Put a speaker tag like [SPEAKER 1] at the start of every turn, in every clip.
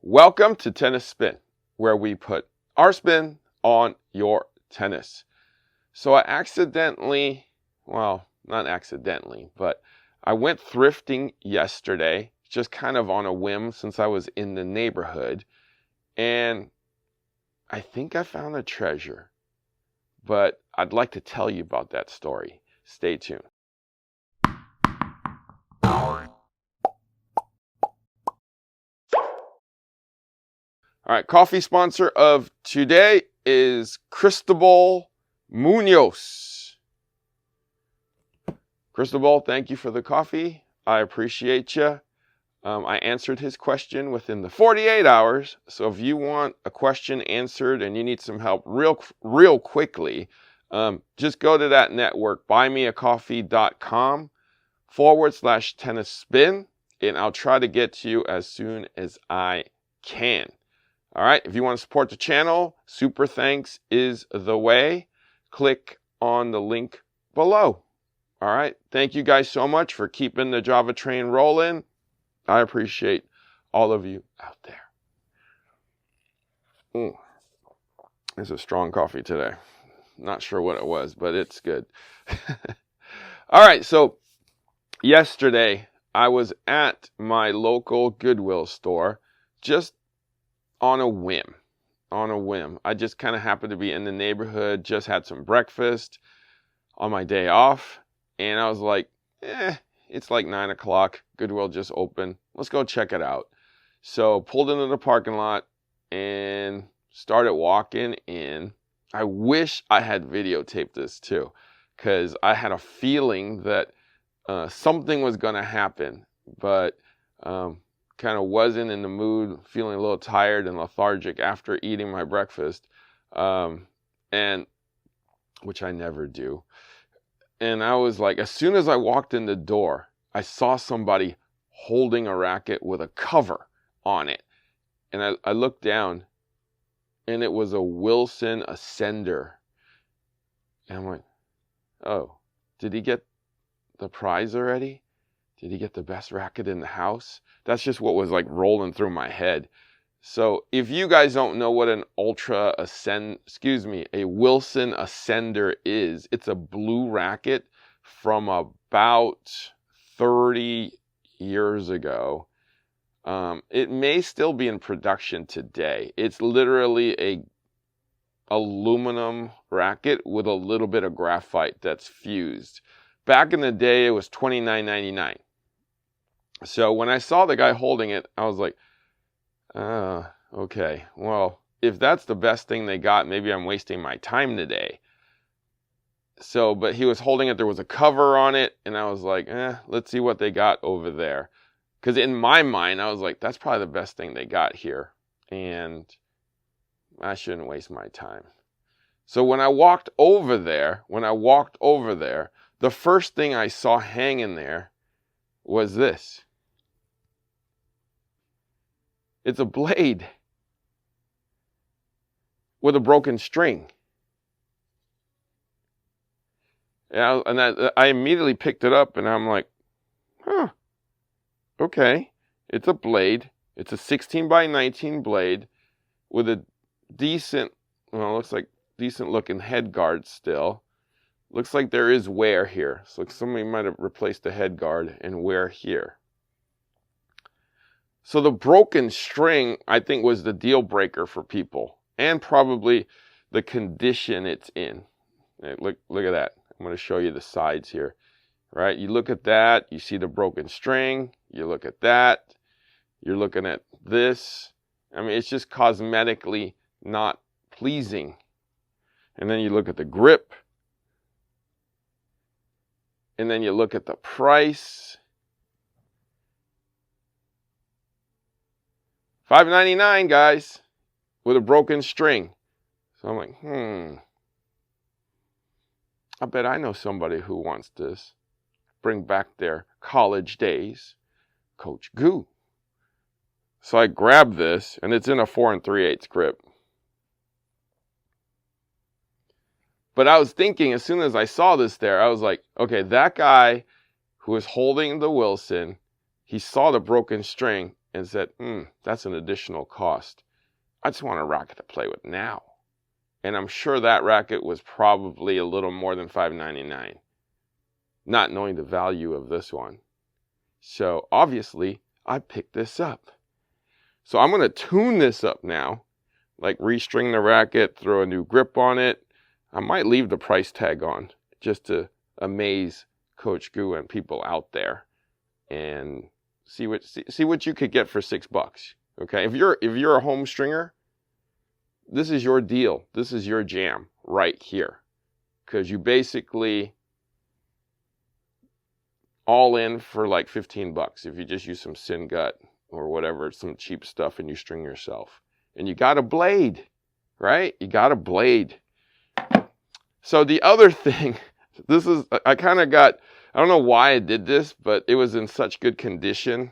[SPEAKER 1] Welcome to Tennis Spin, where we put our spin on your tennis. So I accidentally, well, not accidentally, but I went thrifting yesterday, just kind of on a whim since I was in the neighborhood, and I think I found a treasure, but I'd like to tell you about that story. Stay tuned. All right, coffee sponsor of today is Cristobal Munoz. Cristobal, thank you for the coffee. I appreciate you. I answered his question within the 48 hours. So if you want a question answered and you need some help real quickly, just go to that network, buymeacoffee.com/tennis spin, and I'll try to get to you as soon as I can. All right, if you want to support the channel, super thanks is the way. Click on the link below. All right, thank you guys so much for keeping the Java train rolling. I appreciate all of you out there. It's a strong coffee today. Not sure what it was, but it's good. All right, so yesterday I was at my local Goodwill store just on a whim. I just kind of happened to be in the neighborhood, just had some breakfast on my day off, and I was like, it's like 9 o'clock, Goodwill just opened, let's go check it out. So pulled into the parking lot and started walking in. I wish I had videotaped this too, because I had a feeling that something was going to happen, but kind of wasn't in the mood, feeling a little tired and lethargic after eating my breakfast, and which I never do. And I was like, as soon as I walked in the door, I saw somebody holding a racket with a cover on it. And I looked down, and it was a Wilson Ascender. And I'm like, oh, did he get the prize already? Did he get the best racket in the house? That's just what was like rolling through my head. So if you guys don't know what a Wilson Ascender is, it's a blue racket from about 30 years ago. It may still be in production today. It's literally a aluminum racket with a little bit of graphite that's fused. Back in the day, it was $29.99. So when I saw the guy holding it, I was like, okay, well, if that's the best thing they got, maybe I'm wasting my time today. So, but he was holding it, there was a cover on it, and I was like, let's see what they got over there. Because in my mind, I was like, that's probably the best thing they got here, and I shouldn't waste my time. So when I walked over there, the first thing I saw hanging there was this. It's a blade with a broken string. And I immediately picked it up, and I'm like, okay. It's a blade. It's a 16x19 blade with a decent, well, looks like decent looking head guard still. Looks like there is wear here. So somebody might have replaced the head guard and wear here. So the broken string, I think, was the deal breaker for people, and probably the condition it's in. Look at that. I'm going to show you the sides here. Right? You look at that, you see the broken string. You look at that, you're looking at this. I mean, it's just cosmetically not pleasing. And then you look at the grip. And then you look at the price. $5.99, guys, with a broken string. So I'm like, I bet I know somebody who wants this. Bring back their college days. Coach Goo. So I grabbed this, and it's in a 4 3/8 grip. But I was thinking, as soon as I saw this there, I was like, okay, that guy who was holding the Wilson, he saw the broken string, and said, that's an additional cost. I just want a racket to play with now. And I'm sure that racket was probably a little more than $5.99, not knowing the value of this one. So obviously, I picked this up. So I'm going to tune this up now, like restring the racket, throw a new grip on it. I might leave the price tag on just to amaze Coach Goo and people out there, and see what you could get for $6. Okay, if you're a home stringer, this is your deal. This is your jam right here, because you basically all in for like $15 if you just use some Sin Gut or whatever, some cheap stuff, and you string yourself. And you got a blade, right? You got a blade. So the other thing, I don't know why I did this, but it was in such good condition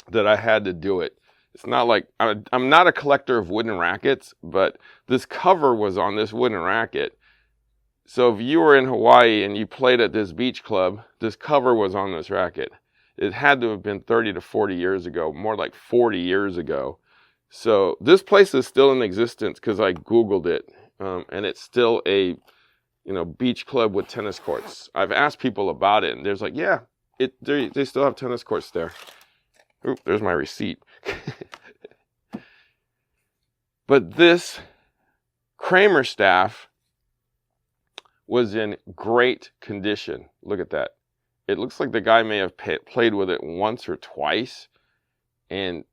[SPEAKER 1] that I had to do it. It's not like, I'm not a collector of wooden rackets, but this cover was on this wooden racket. So if you were in Hawaii and you played at this beach club, this cover was on this racket. It had to have been 30 to 40 years ago, more like 40 years ago. So this place is still in existence because I Googled it. And it's still a, beach club with tennis courts. I've asked people about it, and there's like, yeah, they still have tennis courts there. Oop, there's my receipt. But this Kramer staff was in great condition. Look at that. It looks like the guy may have played with it once or twice and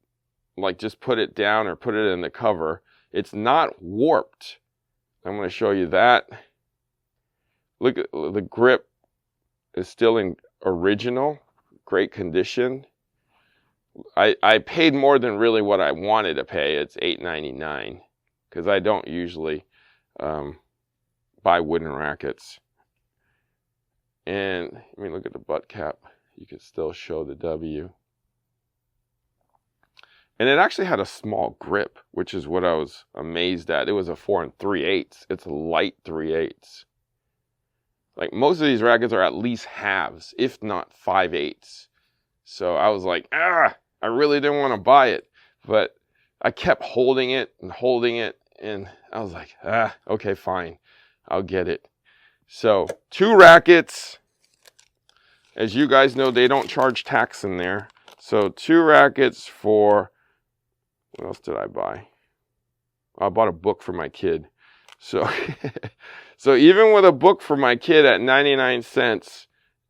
[SPEAKER 1] like just put it down or put it in the cover. It's not warped. I'm going to show you that. Look, at the grip is still in original, great condition. I paid more than really what I wanted to pay. It's $8.99 because I don't usually buy wooden rackets. And look at the butt cap. You can still show the W. And it actually had a small grip, which is what I was amazed at. It was a 4 3/8. It's a light 3/8. Like most of these rackets are at least halves, if not 5/8. So I was like, I really didn't want to buy it. But I kept holding it, and I was like, okay, fine. I'll get it. So 2 rackets. As you guys know, they don't charge tax in there. So 2 rackets for, what else did I buy? I bought a book for my kid. So, so even with a book for my kid at 99 cents,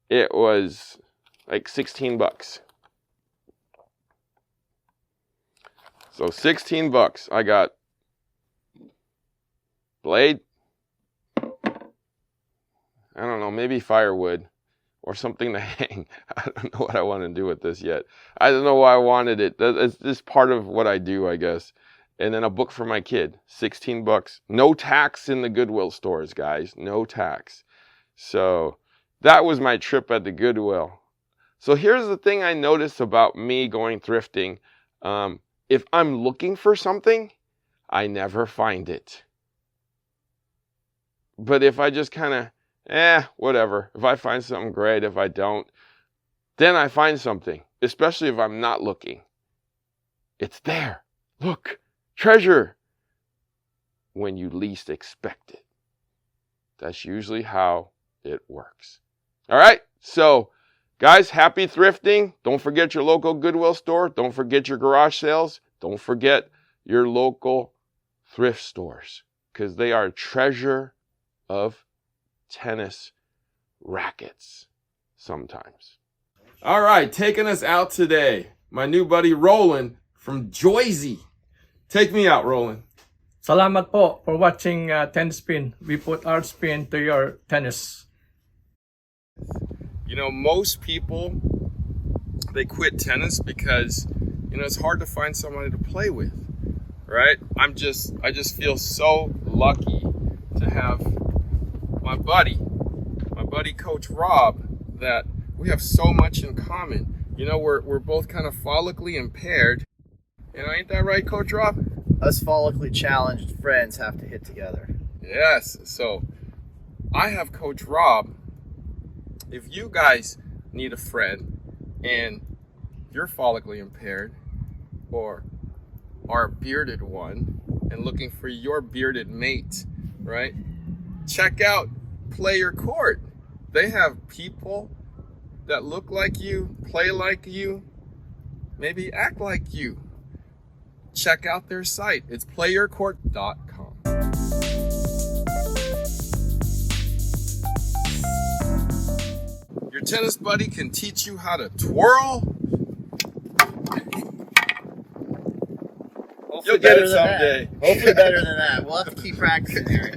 [SPEAKER 1] it was like $16. So $16. I got blade. I don't know, maybe firewood or something to hang. I don't know what I want to do with this yet. I don't know why I wanted it. It's just part of what I do, I guess. And then a book for my kid, $16. No tax in the Goodwill stores, guys. No tax. So that was my trip at the Goodwill. So here's the thing I noticed about me going thrifting. If I'm looking for something, I never find it. But if I just kind of, whatever. If I find something, great. If I don't, then I find something. Especially if I'm not looking. It's there. Look. Treasure. When you least expect it. That's usually how it works. All right. So, guys, happy thrifting. Don't forget your local Goodwill store. Don't forget your garage sales. Don't forget your local thrift stores. Because they are a treasure of tennis rackets sometimes. All right, taking us out today, my new buddy Roland from Joyzy. Take me out, Roland.
[SPEAKER 2] Salamat po for watching Tennis Spin. We put our spin to your tennis.
[SPEAKER 1] Most people, they quit tennis because, it's hard to find somebody to play with, right? I just feel so lucky to have my buddy Coach Rob, that we have so much in common. We're both kind of follically impaired. Ain't that right, Coach Rob?
[SPEAKER 3] Us follically challenged friends have to hit together.
[SPEAKER 1] Yes. So I have Coach Rob. If you guys need a friend and you're follically impaired or are a bearded one and looking for your bearded mate, right? Check out Player Court. They have people that look like you, play like you, maybe act like you. Check out their site. It's playercourt.com. Your tennis buddy can teach you how to twirl.
[SPEAKER 3] Hopefully
[SPEAKER 1] You'll get
[SPEAKER 3] better
[SPEAKER 1] it
[SPEAKER 3] than that.
[SPEAKER 1] someday.
[SPEAKER 3] Hopefully better than that. We'll have to keep practicing, Harry.